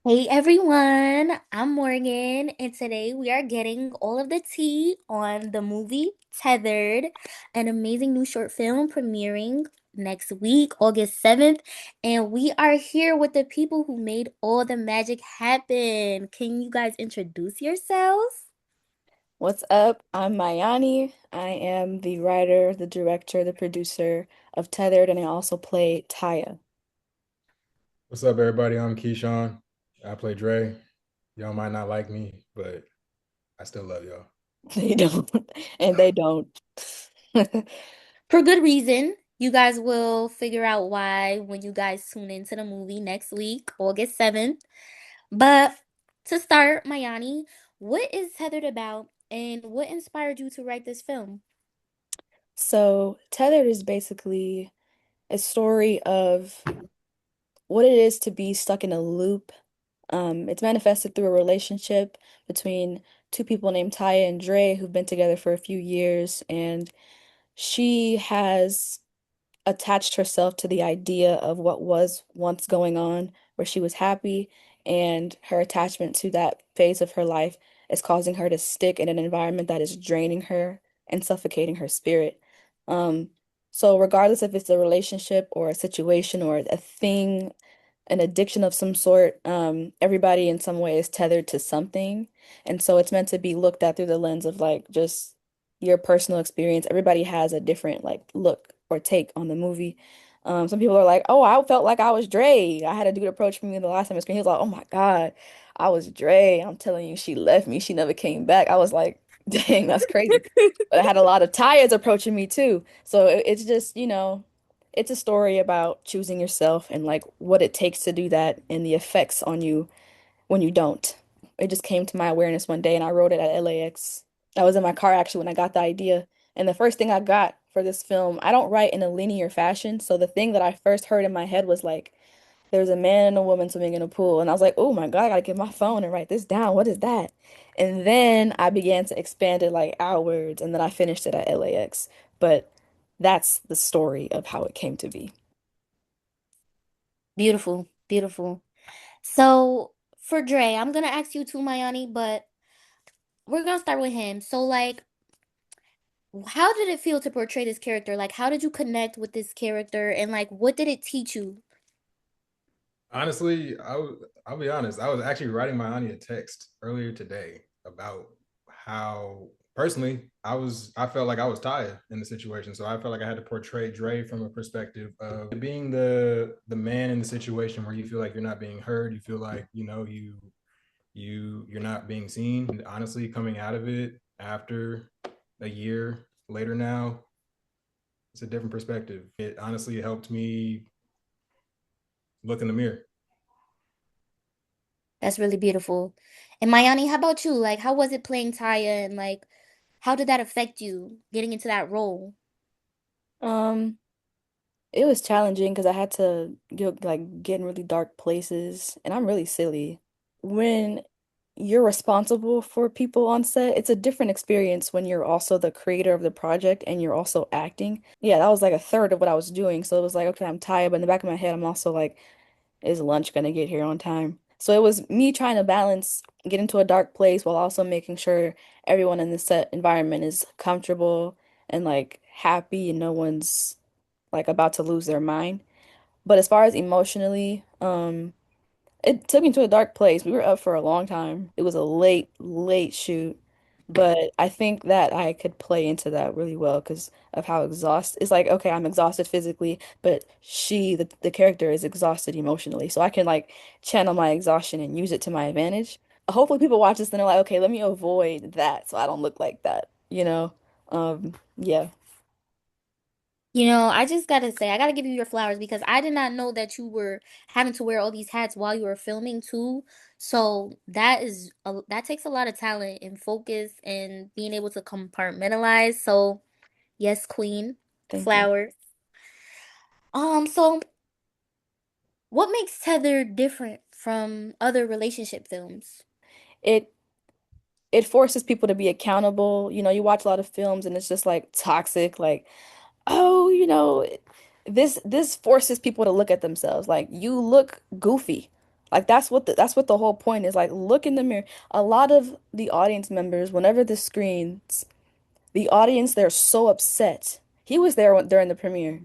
Hey everyone, I'm Morgan, and today we are getting all of the tea on the movie Tethered, an amazing new short film premiering next week, August 7th. And we are here with the people who made all the magic happen. Can you guys introduce yourselves? What's up? I'm Miyoni. I am the writer, the director, the producer of Tethered, and I also play Taya. What's up, everybody? I'm Qeashaun. I play Dre. Y'all might not like me, but I still love y'all. They don't, and they don't. For good reason. You guys will figure out why when you guys tune into the movie next week, August 7th. But to start, Mayani, what is Tethered about and what inspired you to write this film? So, Tethered is basically a story of what it is to be stuck in a loop. It's manifested through a relationship between two people named Taya and Dre who've been together for a few years, and she has attached herself to the idea of what was once going on, where she was happy, and her attachment to that phase of her life is causing her to stick in an environment that is draining her and suffocating her spirit. Um, so regardless if it's a relationship or a situation or a thing, an addiction of some sort, everybody in some way is tethered to something. And so it's meant to be looked at through the lens of like just your personal experience. Everybody has a different like look or take on the movie. Some people are like, "Oh, I felt like I was Dre." I had a dude approach me the last time I screened. He was like, "Oh my God, I was Dre. I'm telling you, she left me. She never came back." I was like, "Dang, that's crazy." But I had a lot of Tyas approaching me too. So it's just, it's a story about choosing yourself and like what it takes to do that and the effects on you when you don't. It just came to my awareness one day and I wrote it at LAX. I was in my car actually when I got the idea. And the first thing I got for this film, I don't write in a linear fashion. So the thing that I first heard in my head was like, there's a man and a woman swimming in a pool. And I was like, oh my God, I gotta get my phone and write this down. What is that? And then I began to expand it like outwards. And then I finished it at LAX. But that's the story of how it came to be. Beautiful, beautiful. So for Dre, I'm gonna ask you too, Mayani, but we're gonna start with him. So like, how did it feel to portray this character? Like, how did you connect with this character and like what did it teach you? Honestly, I'll be honest. I was actually writing my Anya a text earlier today about how personally I felt like I was tired in the situation. So I felt like I had to portray Dre from a perspective of being the man in the situation where you feel like you're not being heard, you feel like, you're not being seen. And honestly, coming out of it after a year later now, it's a different perspective. It honestly helped me look in the mirror. That's really beautiful. And Mayani, how about you? Like, how was it playing Taya and like how did that affect you getting into that role? Um, it was challenging because I had to get in really dark places, and I'm really silly. When you're responsible for people on set, it's a different experience when you're also the creator of the project and you're also acting. Yeah, that was like a third of what I was doing. So it was like, okay, I'm tired, but in the back of my head, I'm also like, is lunch gonna get here on time? So it was me trying to balance, get into a dark place while also making sure everyone in the set environment is comfortable and like happy and no one's like about to lose their mind. But as far as emotionally, it took me to a dark place. We were up for a long time. It was a late, late shoot, but I think that I could play into that really well because of how exhausted. It's like, okay, I'm exhausted physically, but the character, is exhausted emotionally. So I can like channel my exhaustion and use it to my advantage. Hopefully, people watch this and they're like, okay, let me avoid that so I don't look like that, you know? Yeah. I just gotta say, I gotta give you your flowers because I did not know that you were having to wear all these hats while you were filming too. So that takes a lot of talent and focus and being able to compartmentalize. So yes, queen, Thank you. flowers. So what makes Tether different from other relationship films? It it forces people to be accountable. You know, you watch a lot of films and it's just like toxic, like, oh, this forces people to look at themselves. Like, you look goofy. Like that's what the whole point is. Like look in the mirror. A lot of the audience members, whenever this screens, the audience they're so upset. He was there during the premiere.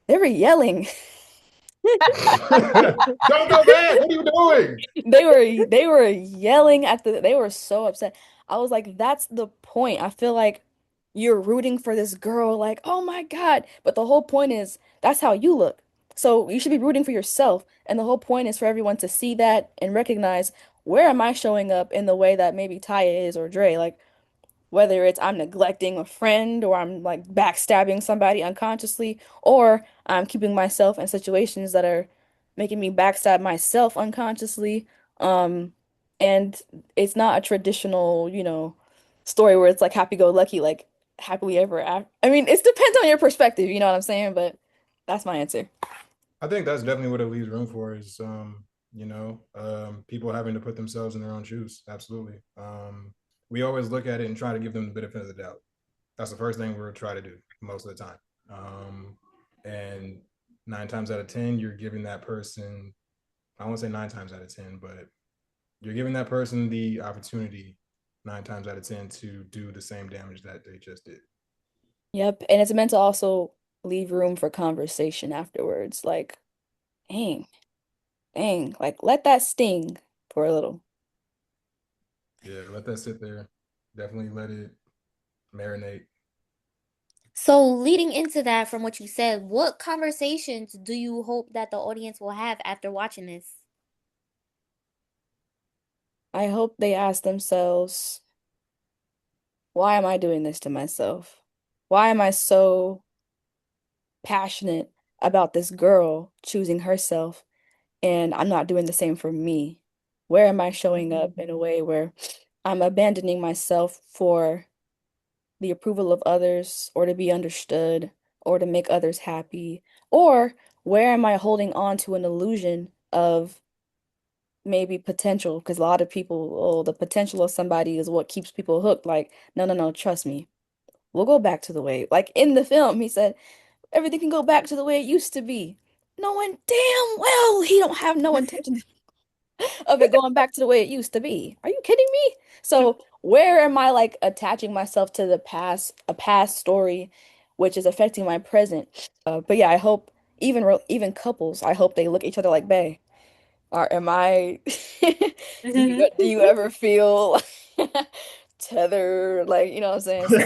They were yelling. Don't go back. What are you doing? They were yelling at they were so upset. I was like, that's the point. I feel like you're rooting for this girl, like, oh my God. But the whole point is that's how you look. So you should be rooting for yourself. And the whole point is for everyone to see that and recognize where am I showing up in the way that maybe Taya is or Dre. Like whether it's I'm neglecting a friend or I'm like backstabbing somebody unconsciously or I'm keeping myself in situations that are making me backstab myself unconsciously. Um, and it's not a traditional, story where it's like happy-go-lucky, like happily ever after. I mean, it depends on your perspective, you know what I'm saying? But that's my answer. I think that's definitely what it leaves room for is people having to put themselves in their own shoes. Absolutely. We always look at it and try to give them the benefit of the doubt. That's the first thing we'll try to do most of the time. And 9 times out of 10, you're giving that person, I won't say 9 times out of 10, but you're giving that person the opportunity 9 times out of 10 to do the same damage that they just did. Yep. And it's meant to also leave room for conversation afterwards. Like, dang, dang, like let that sting for a little. Yeah, let that sit there. Definitely let it marinate. So, leading into that, from what you said, what conversations do you hope that the audience will have after watching this? I hope they ask themselves, why am I doing this to myself? Why am I so passionate about this girl choosing herself and I'm not doing the same for me? Where am I showing up in a way where I'm abandoning myself for the approval of others or to be understood or to make others happy? Or where am I holding on to an illusion of maybe potential? Because a lot of people, oh, the potential of somebody is what keeps people hooked. Like, no, no, no, trust me. We'll go back to the way, like in the film, he said, everything can go back to the way it used to be. Knowing damn well he don't have no intention of it going back to the way it used to be. Are you kidding me? So where am I like attaching myself to the past, a past story, which is affecting my present? But yeah, I hope even couples, I hope they look at each other like, bae, or am I? Do you ever feel tethered? Like, you know what I'm saying? So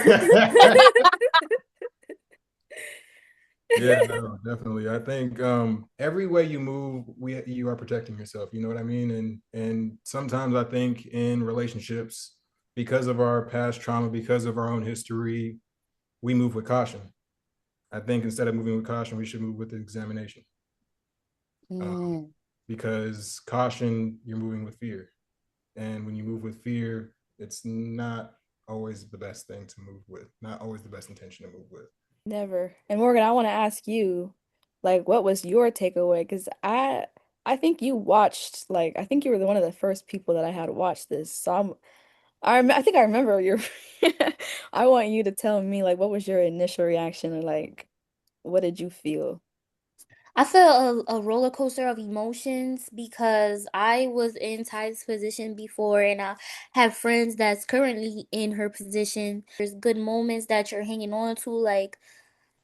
Yeah, no, definitely. I think every way you move, you are protecting yourself. You know what I mean? And sometimes I think in relationships, because of our past trauma, because of our own history, we move with caution. I think instead of moving with caution, we should move with examination. Um, Mm, because caution, you're moving with fear, and when you move with fear, it's not always the best thing to move with. Not always the best intention to move with. never. And Morgan, I want to ask you, like, what was your takeaway? Because I think you watched, like, I think you were one of the first people that I had watched this. So I think I remember your. I want you to tell me, like, what was your initial reaction, or like, what did you feel? I felt a roller coaster of emotions because I was in Ty's position before and I have friends that's currently in her position. There's good moments that you're hanging on to. Like,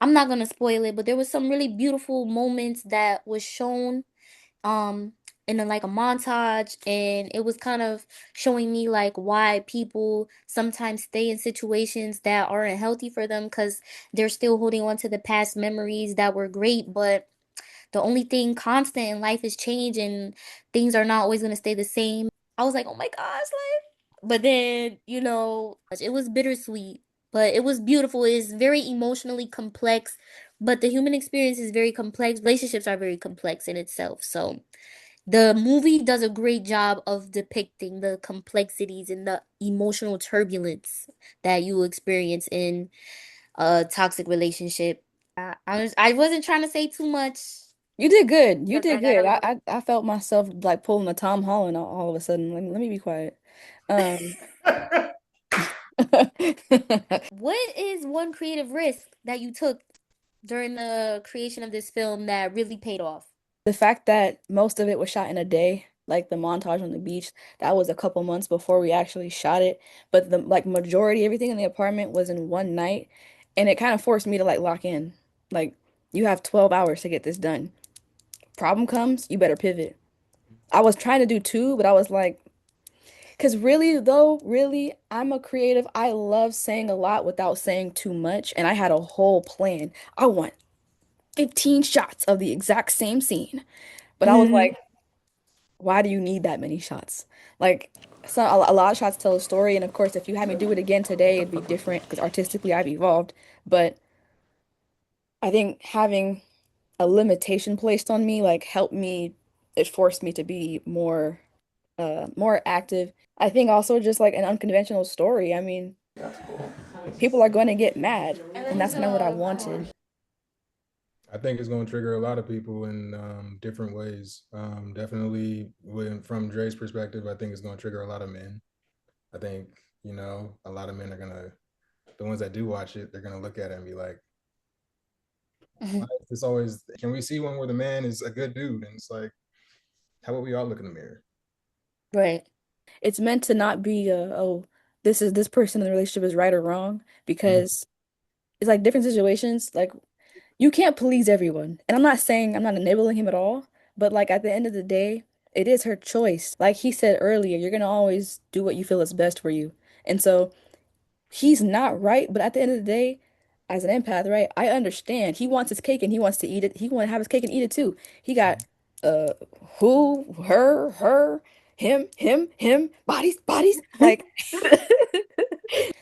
I'm not gonna spoil it, but there was some really beautiful moments that was shown um in like a montage, and it was kind of showing me like why people sometimes stay in situations that aren't healthy for them because they're still holding on to the past memories that were great, but the only thing constant in life is change and things are not always going to stay the same. I was like, oh my gosh, like, but then, it was bittersweet, but it was beautiful. It's very emotionally complex, but the human experience is very complex. Relationships are very complex in itself. So the movie does a great job of depicting the complexities and the emotional turbulence that you experience in a toxic relationship. I wasn't trying to say too much. You did good. You 'Cause did I got good. a I felt myself like pulling a Tom Holland all of a sudden. Let me be quiet. Um, What is one creative risk that you took during the creation of this film that really paid off? the fact that most of it was shot in a day. like the montage on the beach, that was a couple months before we actually shot it. But the like majority, everything in the apartment was in one night, and it kind of forced me to like lock in. Like, you have 12 hours to get this done. Problem comes, you better pivot. I was trying to do two, but I was like, because really, though, really, I'm a creative. I love saying a lot without saying too much. And I had a whole plan. I want 15 shots of the exact same scene. But I was Hmm. like, why do you need that many shots? Like, so a lot of shots tell a story. And of course, if you had me do it again today, it'd be different because artistically I've evolved. But I think having a limitation placed on me, like, helped me, it forced me to be more active. I think also just like an unconventional story. I mean, people are going to get mad, and that's kind of what I wanted. I think it's going to trigger a lot of people in different ways. Definitely, from Dre's perspective, I think it's going to trigger a lot of men. I think, a lot of men are going to, the ones that do watch it, they're going to look at it and be like, why is this always, can we see one where the man is a good dude? And it's like, how about we all look in the mirror? Right. It's meant to not be oh, this person in the relationship is right or wrong, Mhm. because it's like different situations. Like, you can't please everyone. And I'm not saying I'm not enabling him at all, but like at the end of the day, it is her choice. Like he said earlier, you're gonna always do what you feel is best for you. And so he's not right, but at the end of the day, as an empath, right, I understand. He wants his cake and he wants to eat it. He want to have his cake and eat it too. He got uh who, her, him, bodies, bodies. Like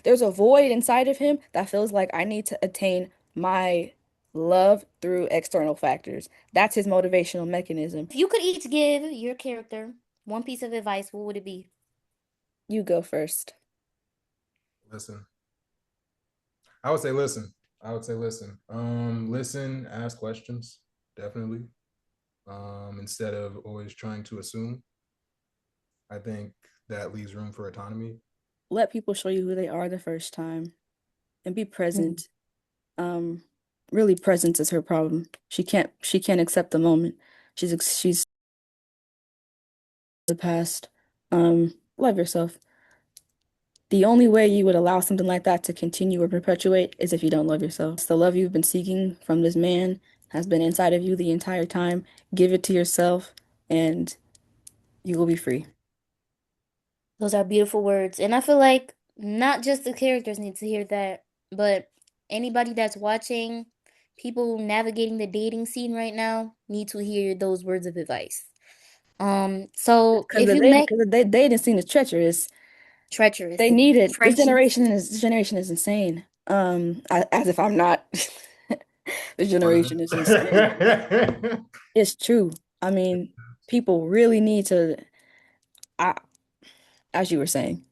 there's a void inside of him that feels like I need to attain my love through external factors. That's his motivational mechanism. If you could each give your character one piece of advice, what would it be? You go first. Listen, I would say listen. I would say listen. Listen, ask questions, definitely. Instead of always trying to assume. I think that leaves room for autonomy. Let people show you who they are the first time and be Mm. present. Um, really presence is her problem. She can't accept the moment. She's the past. Love yourself. The only way you would allow something like that to continue or perpetuate is if you don't love yourself. The love you've been seeking from this man has been inside of you the entire time. Give it to yourself and you will be free. Those are beautiful words. And I feel like not just the characters need to hear that, but anybody that's watching, people navigating the dating scene right now need to hear those words of advice. So Because if the you dating, met because the dating scene is treacherous. They treacherous, need it. treacherous. This generation is insane. As if I'm not. This generation is insane. It's true. I mean, people really need to, I, as you were saying,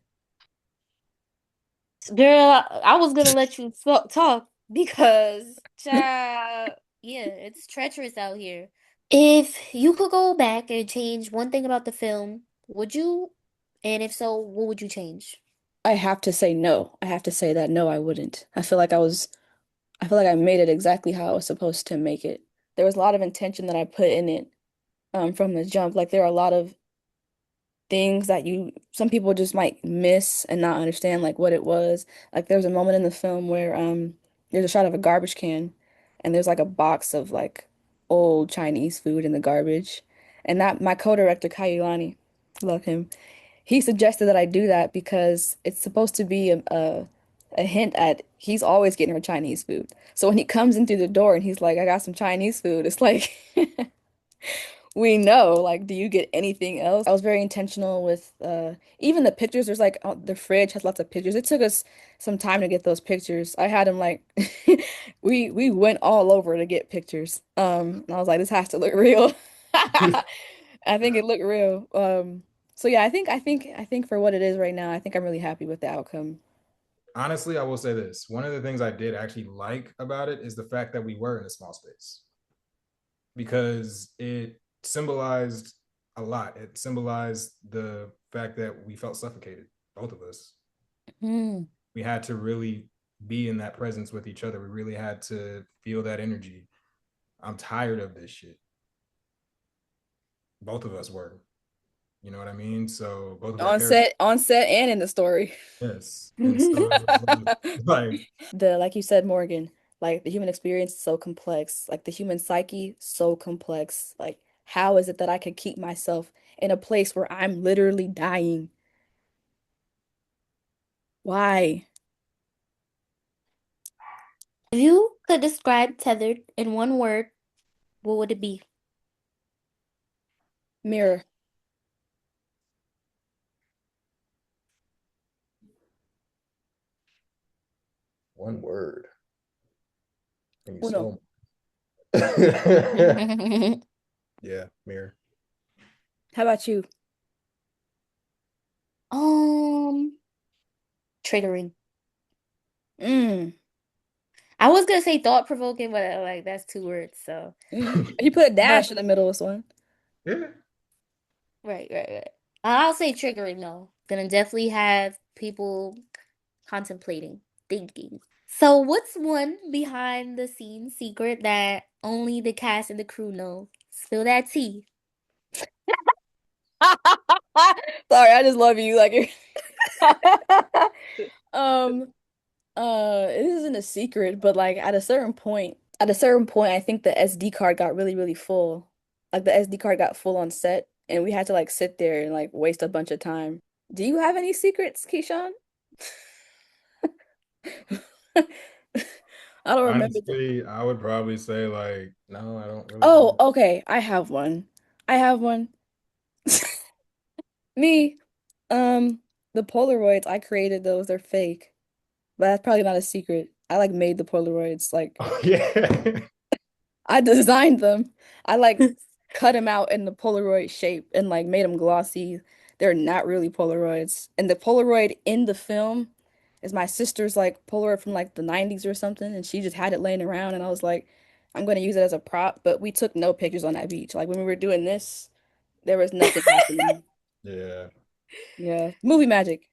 Girl, I was gonna let you talk because, child, yeah, it's treacherous out here. If you could go back and change one thing about the film, would you? And if so, what would you change? I have to say no. I have to say that no, I wouldn't. I feel like I made it exactly how I was supposed to make it. There was a lot of intention that I put in it, from the jump. Like, there are a lot of things that some people just might miss and not understand like what it was. Like, there's a moment in the film where there's a shot of a garbage can and there's like a box of like old Chinese food in the garbage. And that my co-director Kayulani, love him. He suggested that I do that because it's supposed to be a hint at he's always getting her Chinese food. So when he comes in through the door and he's like, I got some Chinese food, it's like we know, like, do you get anything else? I was very intentional with even the pictures. There's like the fridge has lots of pictures. It took us some time to get those pictures. I had him like we went all over to get pictures. And I was like, this has to look real. I think it looked real. So yeah, I think for what it is right now, I think I'm really happy with the outcome. Honestly, I will say this. One of the things I did actually like about it is the fact that we were in a small space because it symbolized a lot. It symbolized the fact that we felt suffocated, both of us. Hmm. We had to really be in that presence with each other. We really had to feel that energy. I'm tired of this shit. Both of us were. You know what I mean? So both of our On characters, set, on set, and in the story. yes. And so it was like, Like you said, Morgan, like the human experience is so complex, like the human psyche so complex. Like, how is it that I could keep myself in a place where I'm literally dying? Why? If you could describe Tethered in one word, what would it be? Mirror. one word. And you Uno. stole yeah, mirror. How about you? Um, Triggering. Mm. I was gonna say thought provoking, but like that's two words. So, You put a but dash in the middle of this one. Yeah. right. I'll say triggering though. Gonna definitely have people contemplating, thinking. So, what's one behind the scenes secret that only the cast and the crew know? Spill that tea. Sorry, I just love you. Like, um, it isn't a secret, but like at a certain point, I think the SD card got really, really full. Like the SD card got full on set, and we had to like sit there and like waste a bunch of time. Do you have any secrets, Keyshawn? I don't remember the. Honestly, I would probably say like, no, I don't really Oh, have. okay. I have one. I have one. Me. Um, the Polaroids, I created those. They're fake. But that's probably not a secret. I like made the Polaroids. Like Oh, yeah. I designed them. I like cut them out in the Polaroid shape and like made them glossy. They're not really Polaroids. And the Polaroid in the film is my sister's like Polaroid from like the 90s or something. And she just had it laying around. And I was like, I'm going to use it as a prop. But we took no pictures on that beach. Like when we were doing this, there was nothing happening. Yeah. Yeah. Movie magic.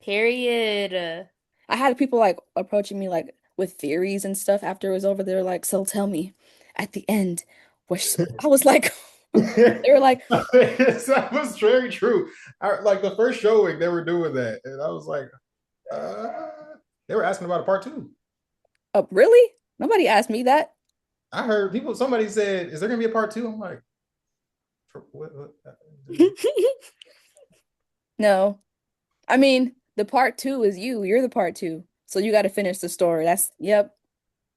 Period. I had people like approaching me like with theories and stuff after it was over. They were like, "So tell me, at the end, was I was like, they were like, That was very true. Like the first showing, they were doing that, and I was like, uh, they were asking about a part two. oh, really? Nobody asked me that. I heard people. Somebody said, "Is there gonna be a part two?" I'm like, what? No, I mean the part two is you. You're the part two, so you got to finish the story. That's yep.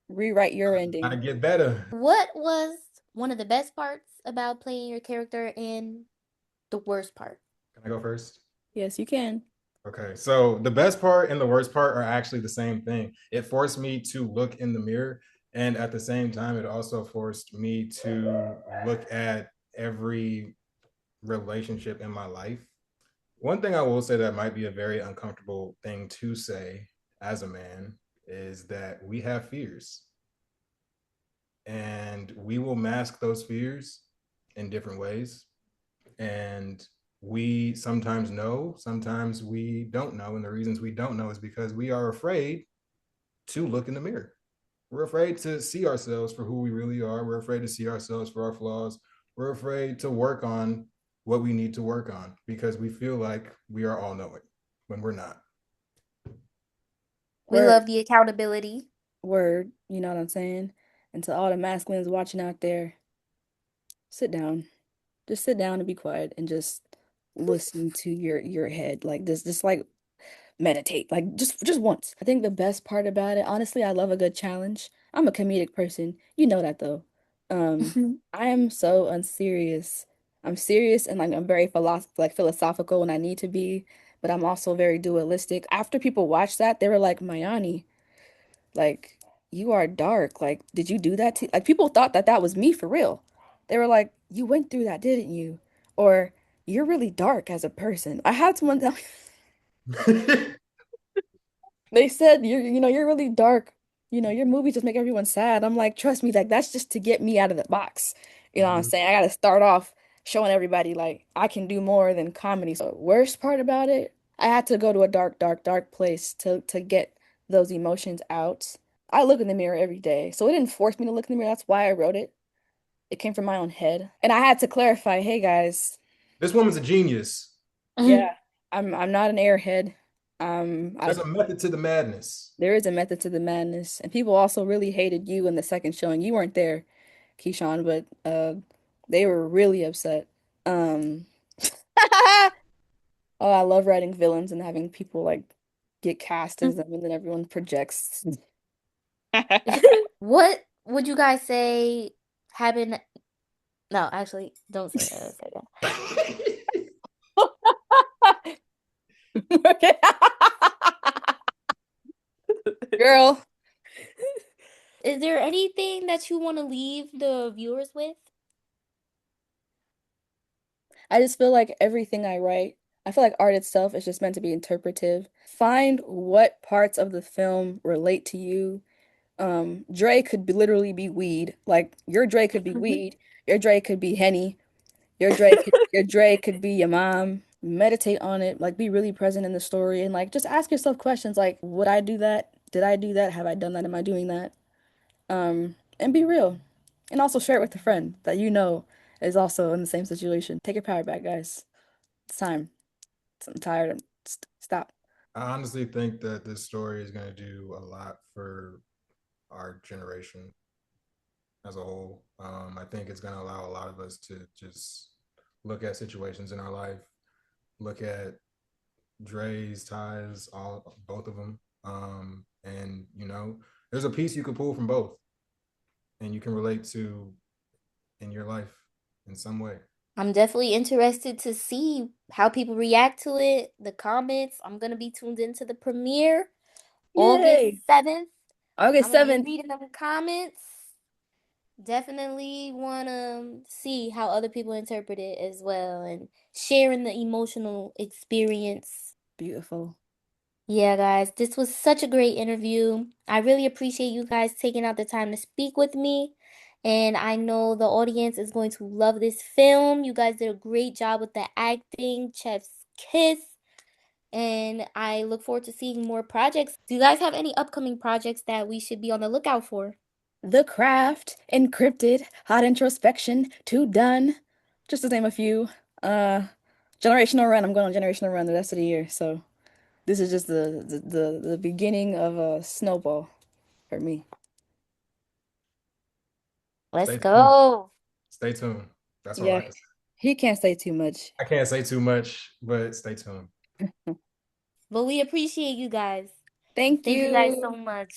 Rewrite your I ending. get better. What was one of the best parts about playing your character and the worst part? Can I go first? Yes, you can. Okay, so the best part and the worst part are actually the same thing. It forced me to look in the mirror, and at the same time, it also forced me to look at every relationship in my life. One thing I will say that might be a very uncomfortable thing to say as a man is that we have fears, and we will mask those fears in different ways. And we sometimes know, sometimes we don't know. And the reasons we don't know is because we are afraid to look in the mirror. We're afraid to see ourselves for who we really are. We're afraid to see ourselves for our flaws. We're afraid to work on what we need to work on because we feel like we are all knowing when we're not. We Word, love the accountability. word. You know what I'm saying? And to all the masculines watching out there, sit down. Just sit down and be quiet and just listen to your head. Like this, just like meditate. Like just once. I think the best part about it, honestly, I love a good challenge. I'm a comedic person. You know that though. I am so unserious. I'm serious and like I'm very philosophical when I need to be, but I'm also very dualistic. After people watch that, they were like, Mayani, like, you are dark. Like, did you do that to like people thought that that was me for real. They were like, you went through that, didn't you? Or you're really dark as a person. I had someone tell me they said you're really dark. Your movies just make everyone sad. I'm like, trust me, like that's just to get me out of the box. You know what I'm saying? I gotta start off showing everybody like I can do more than comedy. So worst part about it, I had to go to a dark, dark, dark place to get those emotions out. I look in the mirror every day. So it didn't force me to look in the mirror. That's why I wrote it. It came from my own head. And I had to clarify, hey guys. This woman's a genius. Yeah, I'm not an airhead. There's I a method to the madness. There is a method to the madness, and people also really hated you in the second showing. You weren't there, Keyshawn, but they were really upset. Um, oh, I love writing villains and having people like get cast as them, and then everyone projects. What would you guys say happened? No, actually, don't say that. Say that. Girl, Is there anything that you want to leave the viewers with? I just feel like everything I write, I feel like art itself is just meant to be interpretive. Find what parts of the film relate to you. Dre could literally be weed. Like your Dre could be weed. Your Dre could be Henny. Your Dre could be your mom. Meditate on it. Like be really present in the story and like just ask yourself questions like, would I do that? Did I do that? Have I done that? Am I doing that? And be real. And also share it with a friend that you know is also in the same situation. Take your power back, guys. It's time. I'm tired. Stop. I honestly think that this story is going to do a lot for our generation as a whole. I think it's going to allow a lot of us to just look at situations in our life, look at Dre's ties, all both of them, and there's a piece you can pull from both, and you can relate to in your life in some way. I'm definitely interested to see how people react to it, the comments. I'm gonna be tuned into the premiere August Yay! 7th. August I'm gonna be 7th. reading them comments. Definitely wanna see how other people interpret it as well and sharing the emotional experience. Beautiful. Yeah, guys, this was such a great interview. I really appreciate you guys taking out the time to speak with me. And I know the audience is going to love this film. You guys did a great job with the acting, Chef's Kiss. And I look forward to seeing more projects. Do you guys have any upcoming projects that we should be on the lookout for? The Craft, Encrypted, Hot Introspection, Two Done, just to name a few. Uh, Generational Run. I'm going on Generational Run the rest of the year, so this is just the beginning of a snowball for me. Let's Stay tuned. go. Stay tuned. That's all I Yeah, can say. he can't say too much. I can't say too much, but stay tuned. But we appreciate you guys. Thank Thank you guys so you. much.